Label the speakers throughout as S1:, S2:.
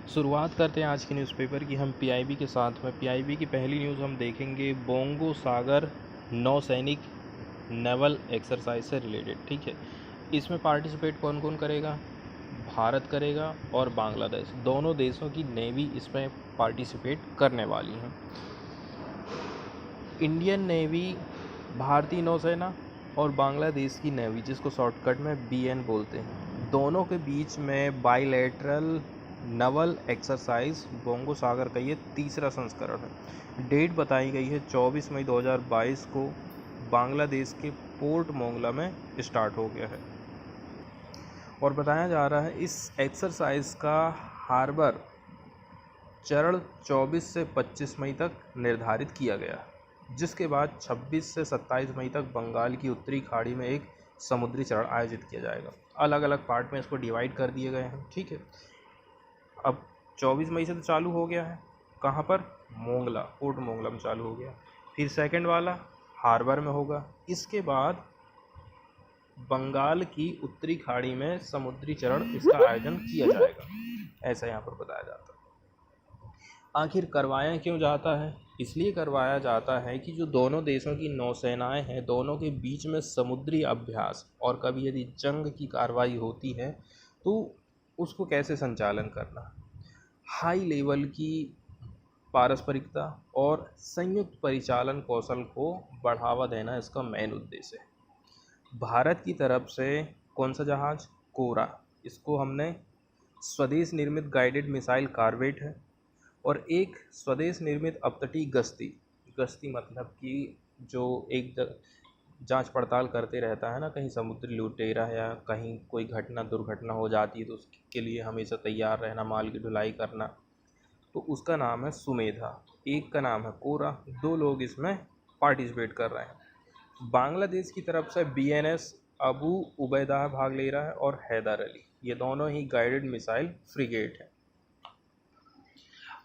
S1: शुरुआत करते हैं आज की न्यूज़पेपर की हम पीआईबी के साथ में। पीआईबी की पहली न्यूज़ हम देखेंगे बोंगो सागर नौसैनिक नेवल एक्सरसाइज से रिलेटेड। ठीक है, इसमें पार्टिसिपेट कौन कौन करेगा? भारत करेगा और बांग्लादेश, दोनों देशों की नेवी इसमें पार्टिसिपेट करने वाली हैं। इंडियन नेवी, भारतीय नौसेना और बांग्लादेश की नेवी, जिसको शॉर्टकट में बीएन बोलते हैं, दोनों के बीच में बाइलेटरल नवल एक्सरसाइज बोंगो सागर का ये तीसरा संस्करण है। डेट बताई गई है 24 मई 2022 को। बांग्लादेश के पोर्ट मोंगला में स्टार्ट हो गया है और बताया जा रहा है इस एक्सरसाइज का हार्बर चरण 24 से 25 मई तक निर्धारित किया गया, जिसके बाद 26 से 27 मई तक बंगाल की उत्तरी खाड़ी में एक समुद्री चरण आयोजित किया जाएगा। अलग अलग पार्ट में इसको डिवाइड कर दिए गए हैं। ठीक है, अब 24 मई से तो चालू हो गया है, कहाँ पर? मोंगला, पोर्ट मोंगला में चालू हो गया। फिर सेकंड वाला हार्बर में होगा। इसके बाद बंगाल की उत्तरी खाड़ी में समुद्री चरण इसका आयोजन किया जाएगा, ऐसा यहाँ पर बताया जाता है। आखिर करवाया क्यों जाता है? इसलिए करवाया जाता है कि जो दोनों देशों की नौसेनाएं हैं, दोनों के बीच में समुद्री अभ्यास, और कभी यदि जंग की कार्रवाई होती है तो उसको कैसे संचालन करना, हाई लेवल की पारस्परिकता और संयुक्त परिचालन कौशल को बढ़ावा देना इसका मेन उद्देश्य है। भारत की तरफ से कौन सा जहाज़? कोरा, इसको हमने स्वदेश निर्मित गाइडेड मिसाइल कार्वेट है, और एक स्वदेश निर्मित अपतटीय गश्ती मतलब कि जो एक जांच पड़ताल करते रहता है ना, कहीं समुद्री लुटेरा या कहीं कोई दुर्घटना हो जाती है तो उसके लिए हमेशा तैयार रहना, माल की ढुलाई करना, तो उसका नाम है सुमेधा। एक का नाम है कोरा। दो लोग इसमें पार्टिसिपेट कर रहे हैं। बांग्लादेश की तरफ से बीएनएस अबू उबैदा भाग ले रहा है और हैदर अली, ये दोनों ही गाइडेड मिसाइल फ्रिगेट है।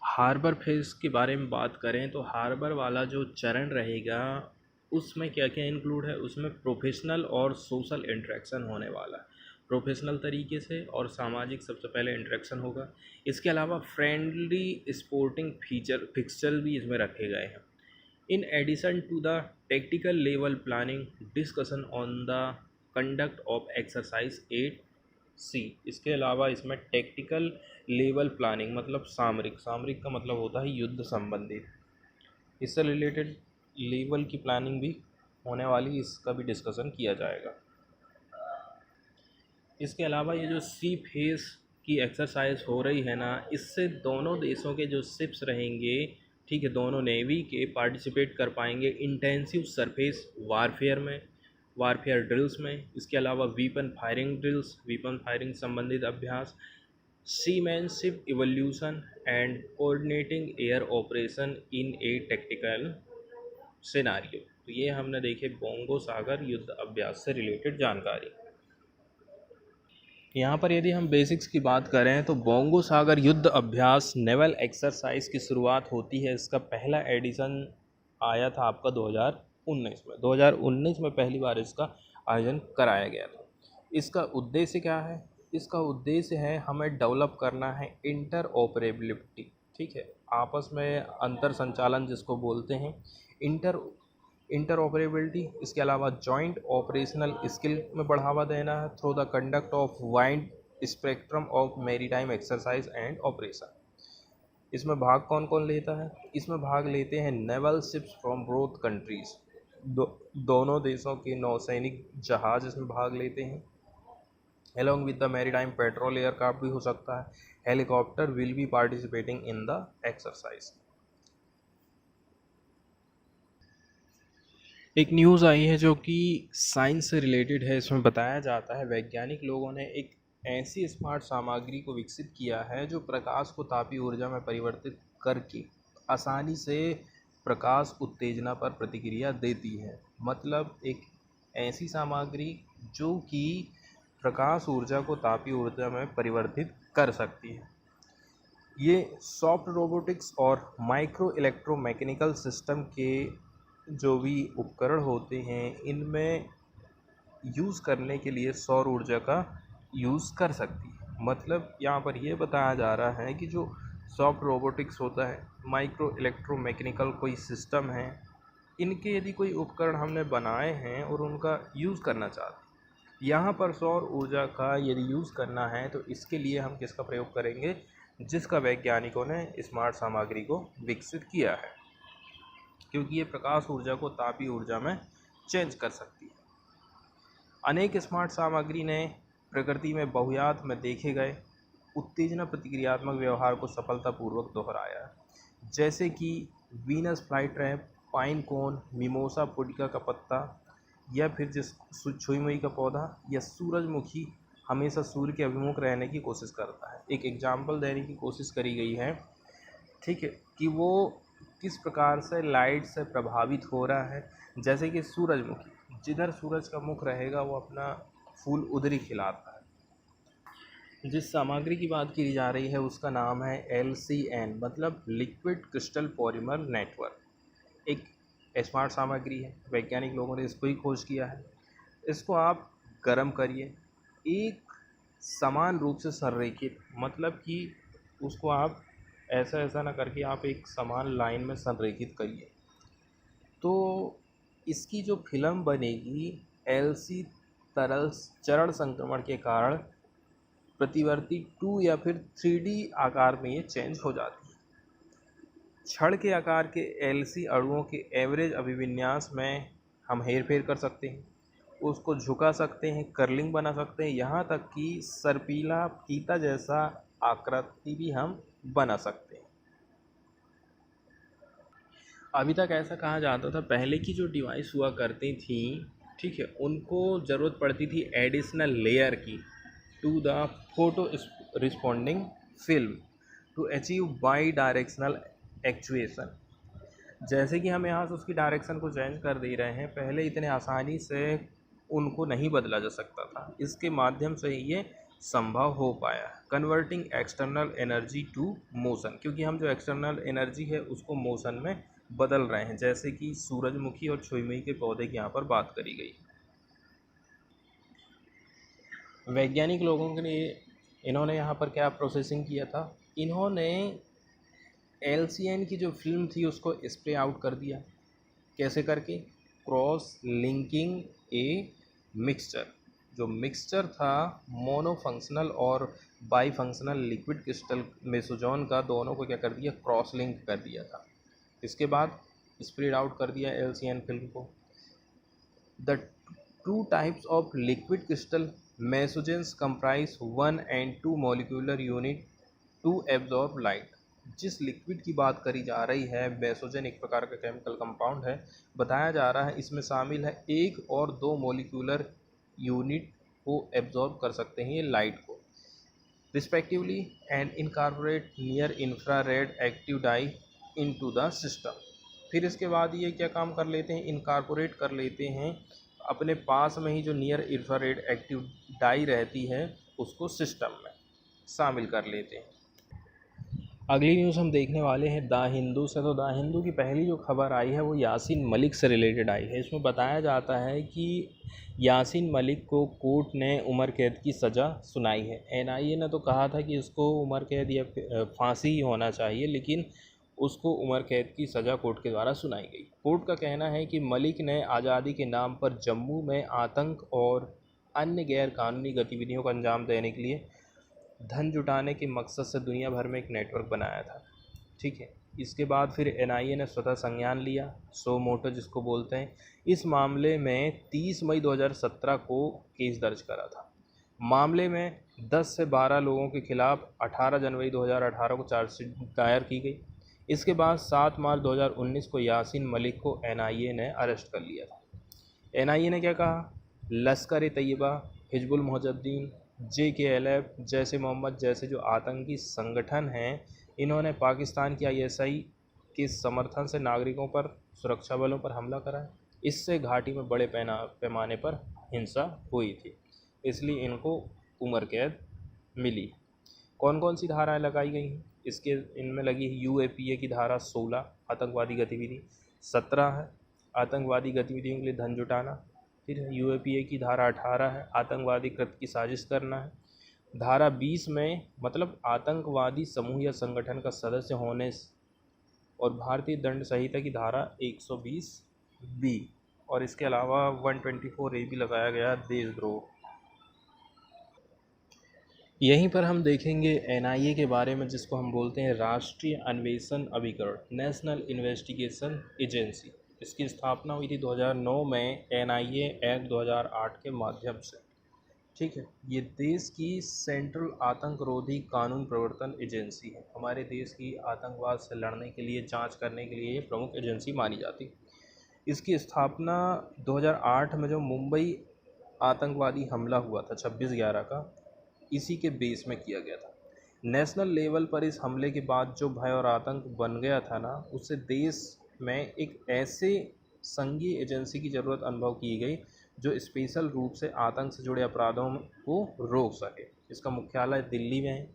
S1: हार्बर फेज के बारे में बात करें तो हार्बर वाला जो चरण रहेगा उसमें क्या क्या इंक्लूड है? उसमें प्रोफेशनल और सोशल इंटरेक्शन होने वाला है, प्रोफेशनल तरीके से और सामाजिक सबसे पहले इंटरेक्शन होगा। इसके अलावा फ्रेंडली स्पोर्टिंग फिक्सचर भी इसमें रखे गए हैं। In addition to the tactical level planning discussion on the conduct of exercise 8C, इसके अलावा इसमें टेक्टिकल लेवल प्लानिंग मतलब सामरिक का मतलब होता है युद्ध संबंधित, इससे रिलेटेड लेवल की प्लानिंग भी होने वाली, इसका भी डिस्कशन किया जाएगा। इसके अलावा ये जो सी फेस की एक्सरसाइज हो रही है ना, इससे दोनों देशों के जो शिप्स रहेंगे, ठीक है, दोनों नेवी के पार्टिसिपेट कर पाएंगे इंटेंसिव सरफेस वारफेयर ड्रिल्स में। इसके अलावा वीपन फायरिंग संबंधित अभ्यास, seamanship evolution and coordinating air operation in A tactical scenario. तो ये हमने देखे बोंगो सागर युद्ध अभ्यास से रिलेटेड जानकारी। यहाँ पर यदि हम बेसिक्स की बात करें तो बोंगो सागर युद्ध अभ्यास नेवल एक्सरसाइज की शुरुआत होती है, इसका पहला एडिशन आया था आपका 2019 में पहली बार इसका आयोजन कराया गया था। इसका उद्देश्य क्या है? इसका उद्देश्य है हमें डेवलप करना है इंटर ऑपरेबिलिटी, ठीक है, आपस में अंतर संचालन जिसको बोलते हैं इंटरऑपरेबिलिटी। इसके अलावा जॉइंट ऑपरेशनल स्किल में बढ़ावा देना है through the conduct of wide spectrum of maritime exercise and operation. इसमें भाग कौन कौन लेता है? इसमें भाग लेते हैं naval ships from both countries, दोनों देशों के नौसैनिक जहाज इसमें भाग लेते हैं। along with the maritime patrol aircraft भी हो सकता है, helicopter will be participating in the exercise. एक न्यूज़ आई है जो कि साइंस से रिलेटेड है। इसमें बताया जाता है वैज्ञानिक लोगों ने एक ऐसी स्मार्ट सामग्री को विकसित किया है जो प्रकाश को तापीय ऊर्जा में परिवर्तित करके आसानी से प्रकाश उत्तेजना पर प्रतिक्रिया देती है। मतलब एक ऐसी सामग्री जो कि प्रकाश ऊर्जा को तापीय ऊर्जा में परिवर्तित कर सकती है। ये सॉफ्ट रोबोटिक्स और माइक्रो इलेक्ट्रोमैकेनिकल सिस्टम के जो भी उपकरण होते हैं इनमें यूज़ करने के लिए सौर ऊर्जा का यूज़ कर सकती है। मतलब यहाँ पर ये बताया जा रहा है कि जो सॉफ्ट रोबोटिक्स होता है, माइक्रो इलेक्ट्रोमैकेनिकल कोई सिस्टम है, इनके यदि कोई उपकरण हमने बनाए हैं और उनका यूज़ करना चाहते हैं, यहाँ पर सौर ऊर्जा का यदि यूज़ करना है तो इसके लिए हम किसका प्रयोग करेंगे, जिसका वैज्ञानिकों ने स्मार्ट सामग्री को विकसित किया है, क्योंकि ये प्रकाश ऊर्जा को तापीय ऊर्जा में चेंज कर सकती है। अनेक स्मार्ट सामग्री ने प्रकृति में बहुयात में देखे गए उत्तेजना प्रतिक्रियात्मक व्यवहार को सफलतापूर्वक दोहराया, जैसे कि वीनस फ्लाई ट्रैप, पाइन कोन, मिमोसा पुडिका का पत्ता, या फिर जिस छुई का पौधा, या सूरजमुखी हमेशा सूर्य के अभिमुख रहने की कोशिश करता है। एक एग्जाम्पल देने की कोशिश करी गई है, ठीक है, कि वो किस प्रकार से लाइट से प्रभावित हो रहा है। जैसे कि सूरजमुखी, जिधर सूरज का मुख रहेगा वो अपना फूल उधर ही खिलाता है। जिस सामग्री की बात की जा रही है उसका नाम है LCN, मतलब लिक्विड क्रिस्टल पॉलीमर नेटवर्क। एक स्मार्ट सामग्री है, वैज्ञानिक लोगों ने इसको ही खोज किया है। इसको आप गर्म करिए, एक समान रूप से संरेखित, मतलब कि उसको आप ऐसा ऐसा ना करके आप एक समान लाइन में संरेखित करिए, तो इसकी जो फिल्म बनेगी LC तरल चरण संक्रमण के कारण प्रतिवर्ती 2 या फिर 3D आकार में ये चेंज हो जाती है। छड़ के आकार के LC अणुओं के एवरेज अभिविन्यास में हम हेर फेर कर सकते हैं, उसको झुका सकते हैं, कर्लिंग बना सकते हैं, यहाँ तक कि सर्पीला फीता जैसा आकृति भी हम बना सकते हैं। अभी तक ऐसा कहा जाता था, पहले की जो डिवाइस हुआ करती थी, ठीक है, उनको ज़रूरत पड़ती थी एडिशनल लेयर की to the photo responding film to achieve bidirectional actuation. जैसे कि हम यहाँ से उसकी डायरेक्शन को चेंज कर दे रहे हैं, पहले इतने आसानी से उनको नहीं बदला जा सकता था, इसके माध्यम से ये संभव हो पाया। Converting external energy to motion, क्योंकि हम जो एक्सटर्नल एनर्जी है उसको मोशन में बदल रहे हैं, जैसे कि सूरजमुखी और छुई के पौधे की यहाँ पर बात करी गई। वैज्ञानिक लोगों के लिए इन्होंने यहाँ पर क्या प्रोसेसिंग किया था, इन्होंने LCN की जो फिल्म थी उसको स्प्रे आउट कर दिया। कैसे करके? Cross linking a mixture. जो मिक्सचर था मोनोफंक्शनल और बाई फंक्शनल लिक्विड क्रिस्टल मेसोजोन का, दोनों को क्या कर दिया, क्रॉस लिंक कर दिया था। इसके बाद स्प्रेड आउट कर दिया LCN फिल्म को। The two types of liquid crystal mesogens comprise 1 and 2 molecular unit to absorb light. जिस लिक्विड की बात करी जा रही है, मेसोजेन एक प्रकार का केमिकल कंपाउंड है, बताया जा रहा है इसमें शामिल है 1 और 2 मोलिकुलर यूनिट को एब्जॉर्ब कर सकते हैं ये लाइट को, respectively, and incorporate near infrared active dye into the system. फिर इसके बाद ये क्या काम कर लेते हैं, इनकॉर्पोरेट कर लेते हैं अपने पास में ही जो नियर इंफ्रारेड एक्टिव डाई रहती है उसको सिस्टम में शामिल कर लेते हैं। अगली न्यूज़ हम देखने वाले हैं द हिंदू से। तो द हिंदू की पहली जो खबर आई है वो यासीन मलिक से रिलेटेड आई है। इसमें बताया जाता है कि यासीन मलिक को कोर्ट ने उम्र कैद की सज़ा सुनाई है। NIA ने तो कहा था कि इसको उम्र कैद या फांसी ही होना चाहिए, लेकिन उसको उम्र कैद की सज़ा कोर्ट के द्वारा सुनाई गई। कोर्ट का कहना है कि मलिक ने आज़ादी के नाम पर जम्मू में आतंक और अन्य गैर कानूनी गतिविधियों को अंजाम देने के लिए धन जुटाने के मकसद से दुनिया भर में एक नेटवर्क बनाया था, ठीक है। इसके बाद फिर NIA ने स्वतः संज्ञान लिया, सो मोटो जिसको बोलते हैं। इस मामले में 30 मई 2017 को केस दर्ज करा था। मामले में 10 से 12 लोगों के खिलाफ 18 जनवरी 2018 को चार्जशीट दायर की गई। इसके बाद 7 मार्च 2019 को यासीन मलिक को NIA ने अरेस्ट कर लिया था। NIA ने क्या कहा, लश्कर तैयबा, हिजबुल मुजाहिदीन, JKLF, जैसे मोहम्मद जैसे जो आतंकी संगठन हैं, इन्होंने पाकिस्तान की ISI के समर्थन से नागरिकों पर, सुरक्षा बलों पर हमला करा है। इससे घाटी में बड़े पैमाने पर हिंसा हुई थी, इसलिए इनको उम्र कैद मिली। कौन कौन सी धाराएं लगाई गई हैं इसके, इनमें लगी है UAPA की धारा 16 आतंकवादी गतिविधि, 17 है आतंकवादी गतिविधियों के लिए धन जुटाना, फिर UAPA की धारा 18 है आतंकवादी कृत्य की साजिश करना है, धारा 20 में मतलब आतंकवादी समूह या संगठन का सदस्य होने और भारतीय दंड संहिता की धारा 120 बी और इसके अलावा 124 ए भी लगाया गया देशद्रोह। यहीं पर हम देखेंगे एनआईए के बारे में, जिसको हम बोलते हैं राष्ट्रीय अन्वेषण अभिकरण, नेशनल इन्वेस्टिगेशन एजेंसी। इसकी स्थापना हुई थी 2009 में एनआईए एक्ट 2008 के माध्यम से। ठीक है, ये देश की सेंट्रल आतंकरोधी कानून प्रवर्तन एजेंसी है। हमारे देश की आतंकवाद से लड़ने के लिए, जांच करने के लिए ये प्रमुख एजेंसी मानी जाती है। इसकी स्थापना 2008 में जो मुंबई आतंकवादी हमला हुआ था 26/11 का, इसी के बेस में किया गया था। नेशनल लेवल पर इस हमले के बाद जो भय और आतंक बन गया था ना, उससे देश में एक ऐसे संघीय एजेंसी की ज़रूरत अनुभव की गई जो स्पेशल रूप से आतंक से जुड़े अपराधों को रोक सके। इसका मुख्यालय दिल्ली में है।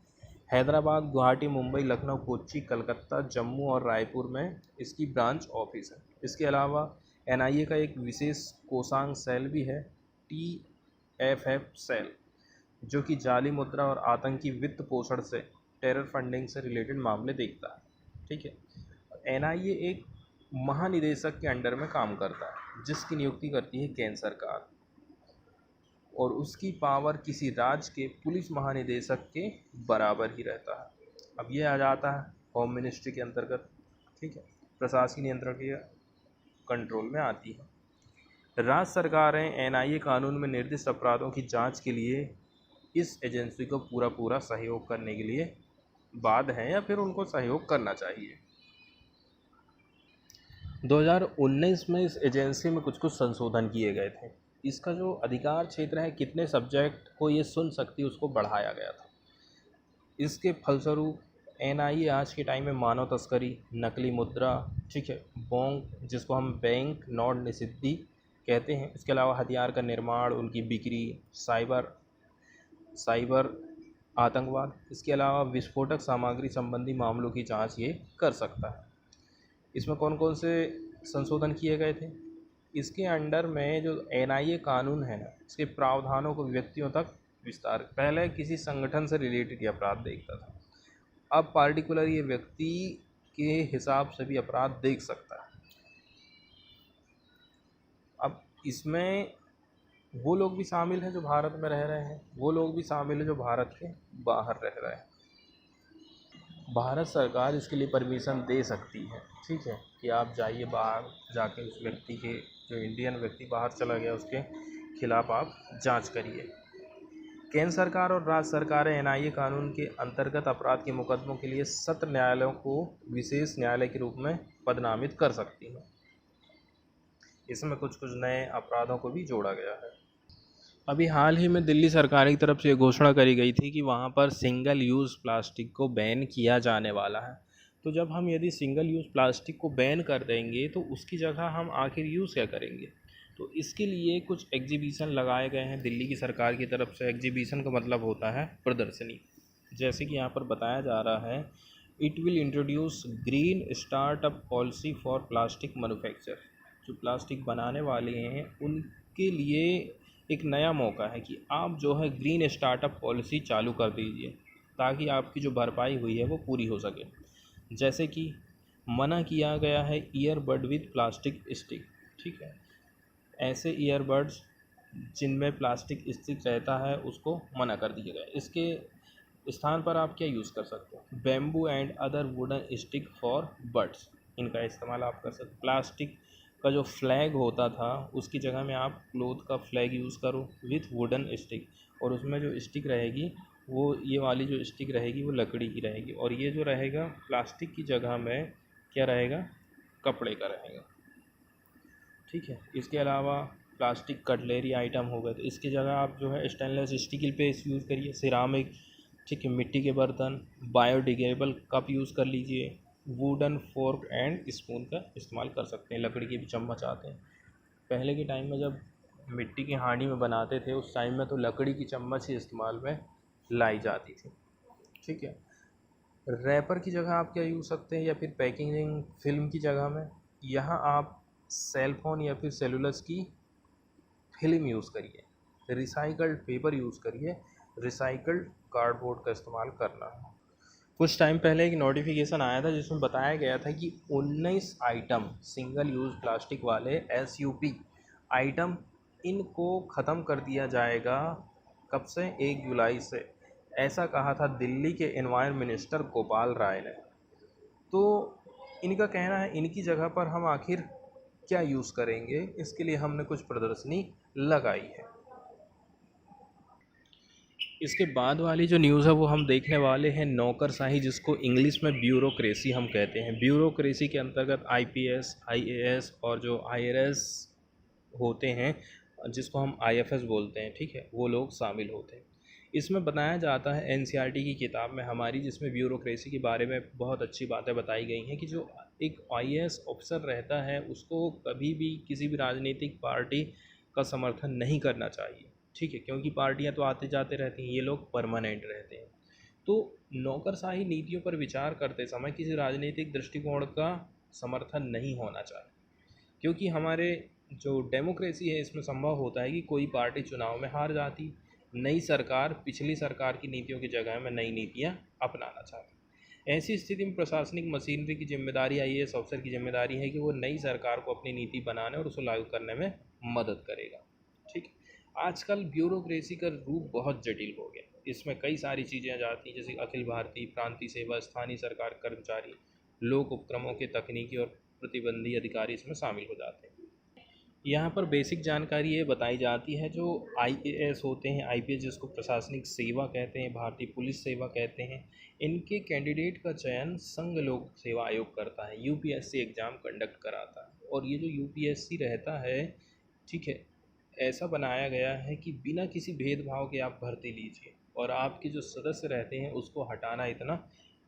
S1: हैदराबाद, गुवाहाटी, मुंबई, लखनऊ, कोच्चि, कलकत्ता, जम्मू और रायपुर में इसकी ब्रांच ऑफिस है। इसके अलावा एनआईए का एक विशेष कोषांग सेल भी है, टीएफएफ सेल, जो कि जाली मुद्रा और आतंकी वित्त पोषण से, टेरर फंडिंग से रिलेटेड मामले देखता है। ठीक है, एनआईए एक महानिदेशक के अंडर में काम करता है, जिसकी नियुक्ति करती है केंद्र सरकार, और उसकी पावर किसी राज्य के पुलिस महानिदेशक के बराबर ही रहता है। अब ये आ जाता है होम मिनिस्ट्री के अंतर्गत। ठीक है, प्रशासकीय नियंत्रण के कंट्रोल में आती है। राज्य सरकारें एनआईए कानून में निर्दिष्ट अपराधों की जांच के लिए इस एजेंसी को पूरा सहयोग करने के लिए बाध्य हैं या फिर उनको सहयोग करना चाहिए। 2019 में इस एजेंसी में कुछ संशोधन किए गए थे। इसका जो अधिकार क्षेत्र है, कितने सब्जेक्ट को ये सुन सकती है, उसको बढ़ाया गया था। इसके फलस्वरूप एनआईए आज के टाइम में मानव तस्करी, नकली मुद्रा, ठीक है, बोंग जिसको हम बैंक नोट निषिद्धि कहते हैं, इसके अलावा हथियार का निर्माण, उनकी बिक्री, साइबर आतंकवाद, इसके अलावा विस्फोटक सामग्री संबंधी मामलों की जांच ये कर सकता है। इसमें कौन कौन से संशोधन किए गए थे? इसके अंडर में जो एनआईए कानून है ना, इसके प्रावधानों को व्यक्तियों तक विस्तार, पहले किसी संगठन से रिलेटेड ये अपराध देखता था, अब पार्टिकुलर ये व्यक्ति के हिसाब से भी अपराध देख सकता है। अब इसमें वो लोग भी शामिल हैं जो भारत में रह रहे हैं, वो लोग भी शामिल हैं जो भारत के बाहर रह रहे हैं। भारत सरकार इसके लिए परमिशन दे सकती है, ठीक है, कि आप जाइए बाहर, जाके उस व्यक्ति के, जो इंडियन व्यक्ति बाहर चला गया, उसके खिलाफ आप जांच करिए। केंद्र सरकार और राज्य सरकारें एनआईए कानून के अंतर्गत अपराध के मुकदमों के लिए सत्र न्यायालयों को विशेष न्यायालय के रूप में पदनामित कर सकती हैं। इसमें कुछ नए अपराधों को भी जोड़ा गया है। अभी हाल ही में दिल्ली सरकार की तरफ से ये घोषणा करी गई थी कि वहाँ पर सिंगल यूज़ प्लास्टिक को बैन किया जाने वाला है। तो जब हम यदि सिंगल यूज़ प्लास्टिक को बैन कर देंगे तो उसकी जगह हम आखिर यूज़ क्या करेंगे? तो इसके लिए कुछ एग्जीबिशन लगाए गए हैं दिल्ली की सरकार की तरफ से। एग्जीबिशन का मतलब होता है प्रदर्शनी। जैसे कि यहाँ पर बताया जा रहा है, it will introduce green startup policy for plastic manufacture. जो प्लास्टिक बनाने वाले हैं उनके लिए एक नया मौका है कि आप जो है ग्रीन स्टार्टअप पॉलिसी चालू कर दीजिए, ताकि आपकी जो भरपाई हुई है वो पूरी हो सके। जैसे कि मना किया गया है ईयरबड विद प्लास्टिक स्टिक। ठीक है, ऐसे ईयरबड्स जिनमें प्लास्टिक स्टिक रहता है उसको मना कर दिया गया। इसके स्थान पर आप क्या यूज़ कर सकते हो? Bamboo and other wooden stick for buds, इनका इस्तेमाल आप कर सकते। प्लास्टिक का जो फ्लैग होता था उसकी जगह में आप क्लोथ का फ्लैग यूज़ करो विथ वुडन स्टिक, और उसमें जो स्टिक रहेगी वो, ये वाली जो स्टिक रहेगी वो लकड़ी की रहेगी, और ये जो रहेगा प्लास्टिक की जगह में क्या रहेगा? कपड़े का रहेगा। ठीक है, इसके अलावा प्लास्टिक कटलेरी आइटम हो गए तो इसकी जगह आप जो है स्टेनलेस स्टील पे यूज़ करिए, सिरामिक, ठीक है, मिट्टी के बर्तन, बायोडिग्रेडेबल कप यूज़ कर लीजिए, वुडन फोर्क एंड स्पून का इस्तेमाल कर सकते हैं। लकड़ी के भी चम्मच आते हैं। पहले के टाइम में जब मिट्टी की हांडी में बनाते थे उस टाइम में तो लकड़ी की चम्मच ही इस्तेमाल में लाई जाती थी। ठीक है, रैपर की जगह आप क्या यूज़ सकते हैं, या फिर पैकेजिंग फिल्म की जगह में यहाँ आप सेल फोन या फिर सेलुलस की फिल्म यूज़ करिए, रिसाइकल्ड पेपर यूज़ करिए, रिसाइकल्ड कार्डबोर्ड का इस्तेमाल करना है। कुछ टाइम पहले एक नोटिफिकेशन आया था जिसमें बताया गया था कि 19 आइटम सिंगल यूज़ प्लास्टिक वाले SUP आइटम इनको ख़त्म कर दिया जाएगा। कब से? 1 जुलाई से। ऐसा कहा था दिल्ली के एनवायरमेंट मिनिस्टर गोपाल राय ने। तो इनका कहना है इनकी जगह पर हम आखिर क्या यूज़ करेंगे, इसके लिए हमने कुछ प्रदर्शनी लगाई है। इसके बाद वाली जो न्यूज़ है वो हम देखने वाले हैं नौकरशाही, जिसको इंग्लिश में ब्यूरोक्रेसी हम कहते हैं। ब्यूरोक्रेसी के अंतर्गत IPS, IAS और जो IRS होते हैं, जिसको हम IFS बोलते हैं, ठीक है, वो लोग शामिल होते हैं। इसमें बताया जाता है NCERT की किताब में हमारी, जिसमें ब्यूरोक्रेसी के बारे में बहुत अच्छी बातें बताई गई हैं कि जो एक IAS ऑफिसर रहता है उसको कभी भी किसी भी राजनीतिक पार्टी का समर्थन नहीं करना चाहिए, ठीक है, क्योंकि पार्टियां तो आते जाते रहती हैं, ये लोग परमानेंट रहते हैं। तो नौकरशाही नीतियों पर विचार करते समय किसी राजनीतिक दृष्टिकोण का समर्थन नहीं होना चाहिए, क्योंकि हमारे जो डेमोक्रेसी है इसमें संभव होता है कि कोई पार्टी चुनाव में हार जाती, नई सरकार पिछली सरकार की नीतियों की जगह में नई नीतियां अपनाना चाहती। ऐसी स्थिति में प्रशासनिक मशीनरी की जिम्मेदारी IAS ऑफिसर की जिम्मेदारी है कि वो नई सरकार को अपनी नीति बनाने और उसे लागू करने में मदद करेगा, ठीक है। आजकल ब्यूरोक्रेसी का रूप बहुत जटिल हो गया, इसमें कई सारी चीज़ें आ जाती हैं, जैसे अखिल भारतीय प्रांतीय सेवा, स्थानीय सरकार कर्मचारी, लोक उपक्रमों के तकनीकी और प्रतिबंधी अधिकारी इसमें शामिल हो जाते हैं। यहाँ पर बेसिक जानकारी ये बताई जाती है, जो IAS होते हैं, IPS जिसको प्रशासनिक सेवा कहते हैं, भारतीय पुलिस सेवा कहते हैं, इनके कैंडिडेट का चयन संघ लोक सेवा आयोग करता है, UPSC एग्ज़ाम कंडक्ट कराता है। और ये जो UPSC रहता है, ठीक है, ऐसा बनाया गया है कि बिना किसी भेदभाव के आप भर्ती लीजिए, और आपके जो सदस्य रहते हैं उसको हटाना इतना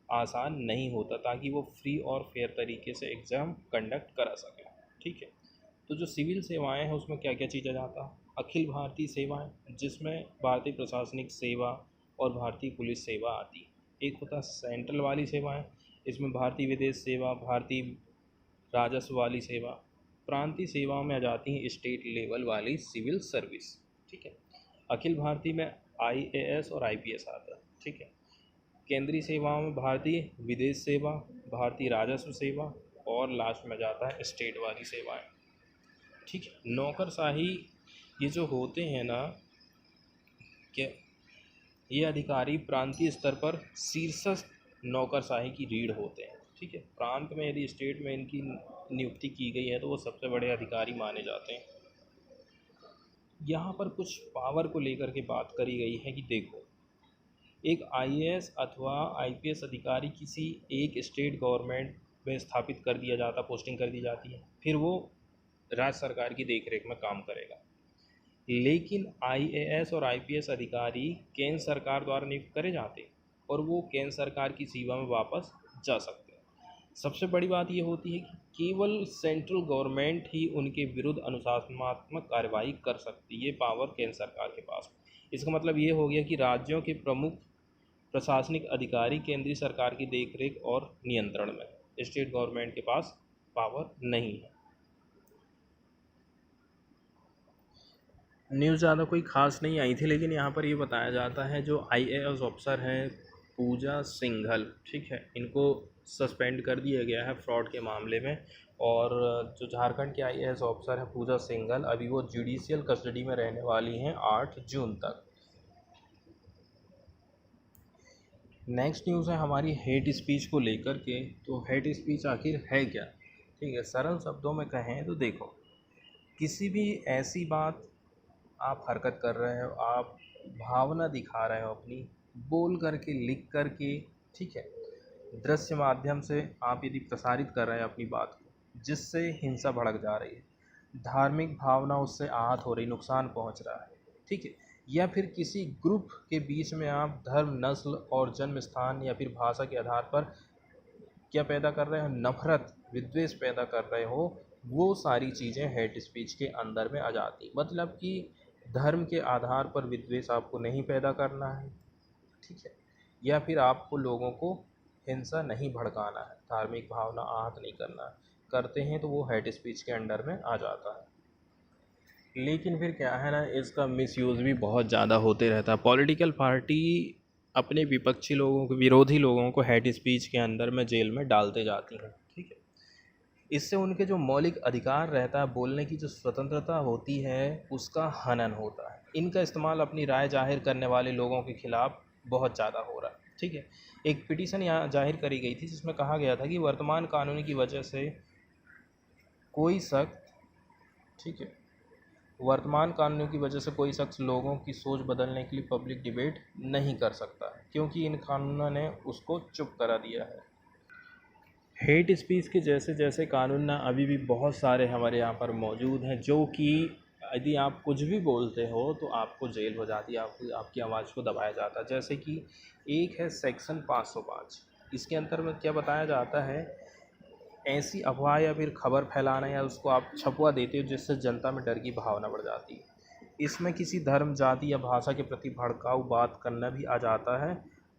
S1: आसान नहीं होता, ताकि वो फ्री और फेयर तरीके से एग्ज़ाम कंडक्ट करा सकें, ठीक है। तो जो सिविल सेवाएं हैं उसमें क्या क्या चीज़ें जाता है? अखिल भारतीय सेवाएं, जिसमें भारतीय प्रशासनिक सेवा और भारतीय पुलिस सेवा आती है। एक होता है सेंट्रल वाली सेवाएं, इसमें भारतीय विदेश सेवा, भारतीय राजस्व वाली सेवा। प्रांतीय सेवाओं में आ जाती हैं स्टेट लेवल वाली सिविल सर्विस, ठीक है। अखिल भारतीय में IAS और IPS आता है, ठीक है। केंद्रीय सेवाओं में भारतीय विदेश सेवा, भारतीय राजस्व सेवा, और लास्ट में जाता है स्टेट वाली सेवाएं, ठीक है। नौकरशाही ये जो होते हैं ना, कि ये अधिकारी प्रांतीय स्तर पर शीर्षस्थ नौकरशाही की रीढ़ होते हैं, ठीक है। प्रांत में यदि स्टेट में इनकी नियुक्ति की गई है तो वो सबसे बड़े अधिकारी माने जाते हैं। यहाँ पर कुछ पावर को लेकर के बात करी गई है कि देखो, एक IAS अथवा IPS अधिकारी किसी एक स्टेट गवर्नमेंट में स्थापित कर दिया जाता, पोस्टिंग कर दी जाती है, फिर वो राज्य सरकार की देखरेख में काम करेगा। लेकिन IAS और IPS अधिकारी केंद्र सरकार द्वारा नियुक्त करे जाते और वो केंद्र सरकार की सेवा में वापस जा सकते हैं। सबसे बड़ी बात ये होती है कि केवल सेंट्रल गवर्नमेंट ही उनके विरुद्ध अनुशासनात्मक कार्रवाई कर सकती है, ये पावर केंद्र सरकार के पास। इसका मतलब ये हो गया कि राज्यों के प्रमुख प्रशासनिक अधिकारी केंद्रीय सरकार की देखरेख और नियंत्रण में, स्टेट गवर्नमेंट के पास पावर नहीं है। न्यूज़ ज़्यादा कोई ख़ास नहीं आई थी, लेकिन यहाँ पर ये बताया जाता है जो IAS ऑफिसर हैं पूजा सिंघल, ठीक है, इनको सस्पेंड कर दिया गया है फ्रॉड के मामले में। और जो झारखंड के IAS ऑफिसर हैं पूजा सिंघल, अभी वो जुडिशियल कस्टडी में रहने वाली हैं 8 जून तक। नेक्स्ट न्यूज़ है हमारी हेट स्पीच को लेकर के। तो हेट स्पीच आखिर है क्या? ठीक है, सरल शब्दों में कहें तो देखो, किसी भी ऐसी बात आप हरकत कर रहे हो, आप भावना दिखा रहे हो अपनी, बोल करके, लिख करके, ठीक है, दृश्य माध्यम से आप यदि प्रसारित कर रहे हैं अपनी बात को, जिससे हिंसा भड़क जा रही है, धार्मिक भावना उससे आहत हो रही, नुकसान पहुंच रहा है, ठीक है, या फिर किसी ग्रुप के बीच में आप धर्म, नस्ल और जन्म स्थान या फिर भाषा के आधार पर क्या पैदा कर रहे हो, नफरत, विद्वेष पैदा कर रहे हो, वो सारी चीज़ें हेट स्पीच के अंदर में आ जाती। मतलब कि धर्म के आधार पर विद्वेष आपको नहीं पैदा करना है, ठीक है, या फिर आपको लोगों को हिंसा नहीं भड़काना है, धार्मिक भावना आहत नहीं करना है, करते हैं तो वो हेट स्पीच के अंडर में आ जाता है। लेकिन फिर क्या है ना, इसका मिसयूज़ भी बहुत ज़्यादा होते रहता है। पॉलिटिकल पार्टी अपने विपक्षी लोगों को, विरोधी लोगों को हेट स्पीच के अंदर में जेल में डालते जाती हैं। ठीक है, इससे उनके जो मौलिक अधिकार रहता है, बोलने की जो स्वतंत्रता होती है, उसका हनन होता है। इनका इस्तेमाल अपनी राय जाहिर करने वाले लोगों के खिलाफ बहुत ज़्यादा हो रहा है। ठीक है, एक पिटीशन यहाँ जाहिर करी गई थी जिसमें कहा गया था कि वर्तमान कानून की वजह से कोई शख्स, ठीक है, वर्तमान कानून की वजह से कोई शख्स लोगों की सोच बदलने के लिए पब्लिक डिबेट नहीं कर सकता है, क्योंकि इन कानूनों ने उसको चुप करा दिया है। हेट स्पीच के जैसे जैसे कानून ना अभी भी बहुत सारे हमारे यहाँ पर मौजूद हैं, जो कि यदि आप कुछ भी बोलते हो तो आपको जेल हो जाती है, आपकी आवाज़ को दबाया जाता है। जैसे कि एक है सेक्शन 505, इसके अंतर्गत क्या बताया जाता है, ऐसी अफवाह या फिर खबर फैलाना या उसको आप छपवा देते हो जिससे जनता में डर की भावना बढ़ जाती है। इसमें किसी धर्म, जाति या भाषा के प्रति भड़काऊ बात करना भी आ जाता है।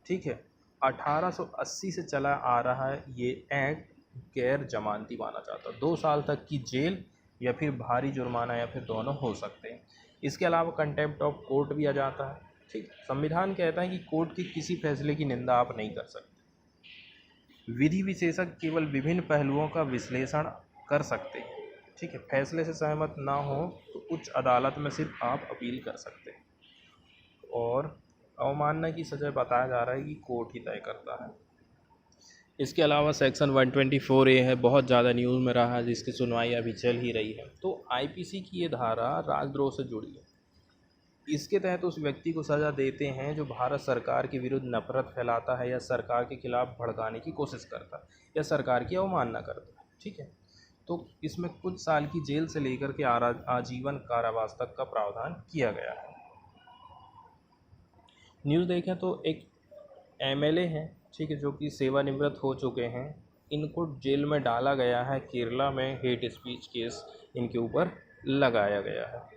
S1: ठीक है, 1880 से चला आ रहा है ये एक्ट, गैर जमानती माना जाता है। 2 साल तक की जेल या फिर भारी जुर्माना या फिर दोनों हो सकते हैं। इसके अलावा कंटेम्प्ट ऑफ कोर्ट भी आ जाता है। ठीक, संविधान कहता है कि कोर्ट के किसी फैसले की निंदा आप नहीं कर सकते। विधि विशेषज्ञ केवल विभिन्न पहलुओं का विश्लेषण कर सकते हैं। ठीक है, फैसले से सहमत ना हो तो उच्च अदालत में सिर्फ आप अपील कर सकते हैं। और अवमानना की सज़ा बताया जा रहा है कि कोर्ट ही तय करता है। इसके अलावा सेक्शन 124A है, बहुत ज़्यादा न्यूज़ में रहा है, जिसकी सुनवाई अभी चल ही रही है। तो आईपीसी की ये धारा राजद्रोह से जुड़ी है। इसके तहत उस व्यक्ति को सज़ा देते हैं जो भारत सरकार के विरुद्ध नफरत फैलाता है या सरकार के खिलाफ भड़काने की कोशिश करता है या सरकार की अवमानना करता है। ठीक है, तो इसमें कुछ साल की जेल से लेकर के आजीवन कारावास तक का प्रावधान किया गया है। न्यूज़ देखें तो एक एमएलए हैं, ठीक है, जो कि सेवानिवृत्त हो चुके हैं, इनको जेल में डाला गया है। केरला में हेट स्पीच केस इनके ऊपर लगाया गया है।